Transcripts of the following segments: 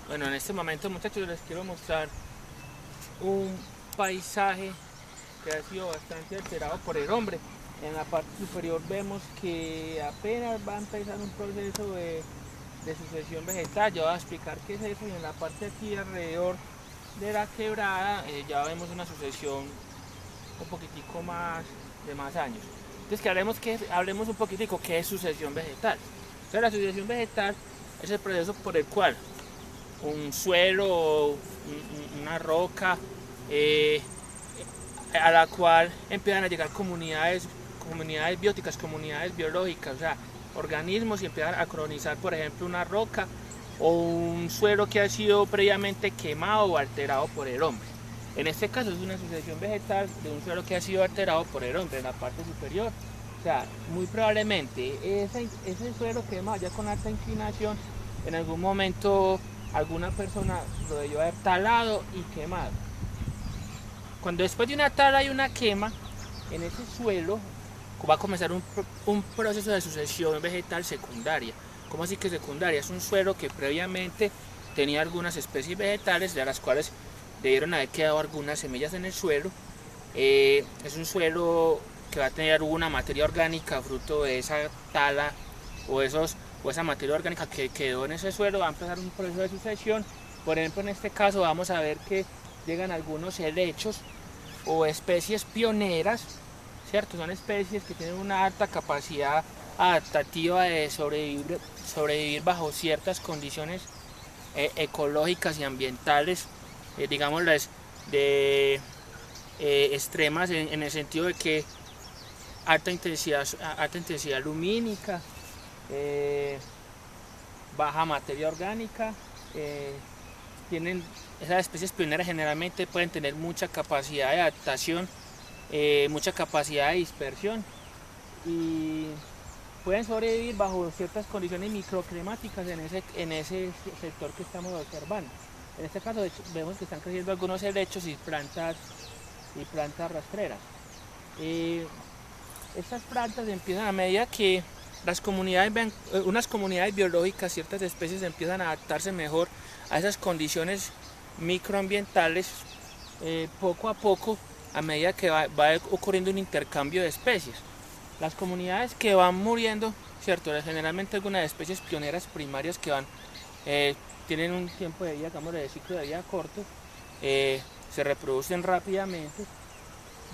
Bueno, en este momento, muchachos, les quiero mostrar un paisaje que ha sido bastante alterado por el hombre. En la parte superior vemos que apenas va a empezar un proceso de sucesión vegetal. Yo voy a explicar qué es eso, y en la parte aquí alrededor de la quebrada ya vemos una sucesión un poquitico más de más años. Entonces hablemos un poquitico qué es sucesión vegetal. Entonces la sucesión vegetal es el proceso por el cual un suelo, una roca, eh, a la cual empiezan a llegar comunidades bióticas, comunidades biológicas, o sea, organismos, y empiezan a colonizar, por ejemplo, una roca o un suelo que ha sido previamente quemado o alterado por el hombre. En este caso es una sucesión vegetal de un suelo que ha sido alterado por el hombre en la parte superior. O sea, muy probablemente ese suelo quemado ya con alta inclinación, en algún momento alguna persona lo debió haber talado y quemado. Cuando después de una tala y una quema, en ese suelo va a comenzar un proceso de sucesión vegetal secundaria. ¿Cómo así que secundaria? Es un suelo que previamente tenía algunas especies vegetales, de las cuales debieron haber quedado algunas semillas en el suelo. Es un suelo que va a tener una materia orgánica fruto de esa tala o esa materia orgánica que quedó en ese suelo. Va a empezar un proceso de sucesión. Por ejemplo, en este caso vamos a ver que llegan algunos helechos o especies pioneras, ¿cierto? Son especies que tienen una alta capacidad adaptativa de sobrevivir bajo ciertas condiciones ecológicas y ambientales, digámoslas, de extremas, en el sentido de que alta intensidad lumínica, eh, baja materia orgánica. Tienen Esas especies pioneras generalmente pueden tener mucha capacidad de adaptación, mucha capacidad de dispersión, y pueden sobrevivir bajo ciertas condiciones microclimáticas en ese sector que estamos observando. En este caso vemos que están creciendo algunos helechos y plantas rastreras. Estas plantas empiezan, a medida que unas comunidades biológicas, ciertas especies empiezan a adaptarse mejor a esas condiciones microambientales, poco a poco, a medida que va ocurriendo un intercambio de especies. Las comunidades que van muriendo, ¿cierto? Generalmente algunas especies pioneras primarias que tienen un tiempo de vida, digamos, de ciclo de vida corto, se reproducen rápidamente.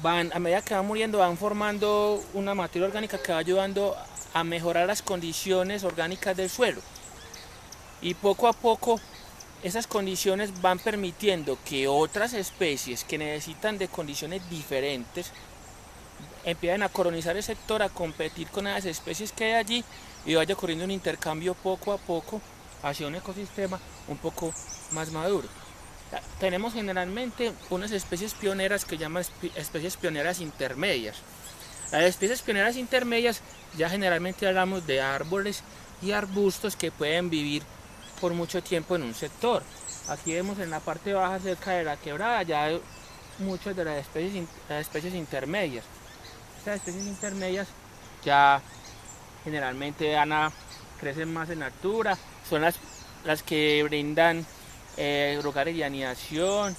A medida que van muriendo, van formando una materia orgánica que va ayudando a mejorar las condiciones orgánicas del suelo. Y poco a poco esas condiciones van permitiendo que otras especies que necesitan de condiciones diferentes empiecen a colonizar el sector, a competir con las especies que hay allí, y vaya ocurriendo un intercambio poco a poco hacia un ecosistema un poco más maduro. Tenemos generalmente unas especies pioneras que llaman especies pioneras intermedias. Las especies pioneras intermedias, ya generalmente hablamos de árboles y arbustos que pueden vivir por mucho tiempo en un sector. Aquí vemos en la parte baja, cerca de la quebrada, ya hay muchas de las especies intermedias. Estas especies intermedias ya generalmente crecen más en altura, son las que brindan lugares de anidación,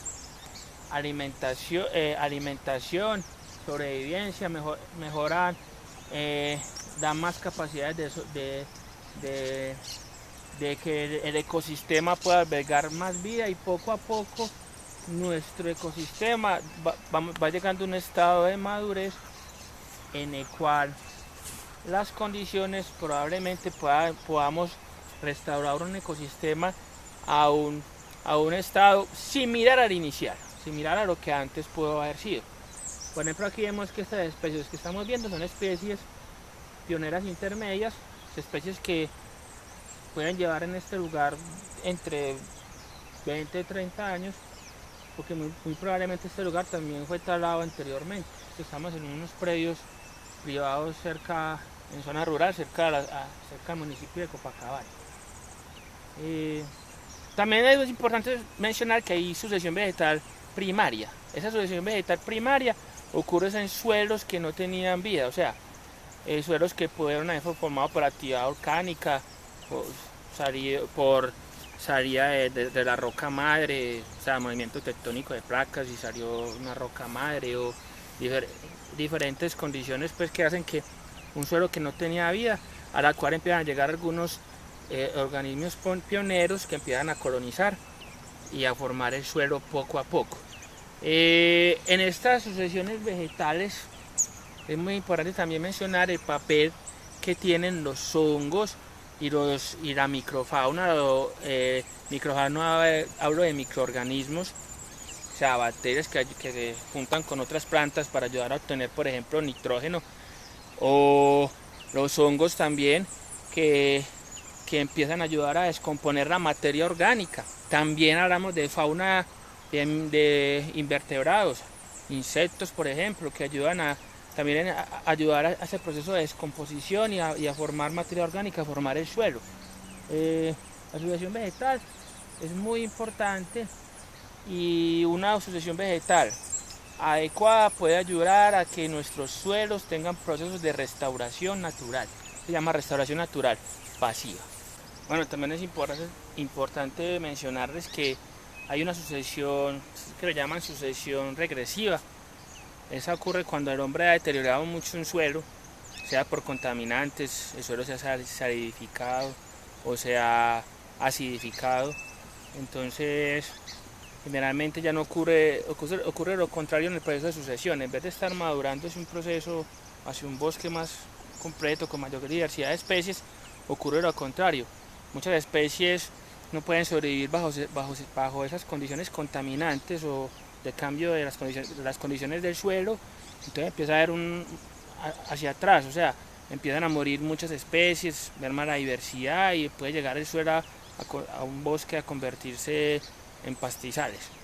alimentación, sobrevivencia, mejoran, dan más capacidades de que el ecosistema pueda albergar más vida, y poco a poco nuestro ecosistema va llegando a un estado de madurez en el cual las condiciones probablemente podamos restaurar un ecosistema a un estado similar al inicial, similar a lo que antes pudo haber sido. Por ejemplo, aquí vemos que estas especies que estamos viendo son especies pioneras intermedias, especies que pueden llevar en este lugar entre 20 y 30 años, porque muy probablemente este lugar también fue talado anteriormente. Estamos en unos predios privados en zona rural, cerca del municipio de Copacabana. También es importante mencionar que hay sucesión vegetal primaria. Esa sucesión vegetal primaria ocurre en suelos que no tenían vida, o sea, suelos que pudieron haber formado por actividad volcánica, por salía de la roca madre, o sea, movimiento tectónico de placas y salió una roca madre o diferentes condiciones pues que hacen que un suelo que no tenía vida, a la cual empiezan a llegar algunos organismos pioneros que empiezan a colonizar y a formar el suelo poco a poco. En estas sucesiones vegetales es muy importante también mencionar el papel que tienen los hongos y la microfauna. Microfauna hablo de microorganismos, o sea, bacterias que se juntan con otras plantas para ayudar a obtener, por ejemplo, nitrógeno, o los hongos también que empiezan a ayudar a descomponer la materia orgánica. También hablamos de fauna de invertebrados, insectos, por ejemplo, que ayudan también a ayudar a ese proceso de descomposición y a formar materia orgánica, a formar el suelo. La sucesión vegetal es muy importante y una sucesión vegetal adecuada puede ayudar a que nuestros suelos tengan procesos de restauración natural. Se llama restauración natural pasiva. Bueno, también es importante mencionarles que hay una sucesión que le llaman sucesión regresiva. Esa ocurre cuando el hombre ha deteriorado mucho un suelo, sea por contaminantes, el suelo se ha salidificado o se ha acidificado. Entonces, generalmente ya no ocurre lo contrario en el proceso de sucesión. En vez de estar madurando es un proceso hacia un bosque más completo, con mayor diversidad de especies, ocurre lo contrario. Muchas especies no pueden sobrevivir bajo esas condiciones contaminantes o de cambio de las condiciones del suelo. Entonces empieza a haber hacia atrás, o sea, empiezan a morir muchas especies, merma la diversidad y puede llegar el suelo a un bosque a convertirse en pastizales.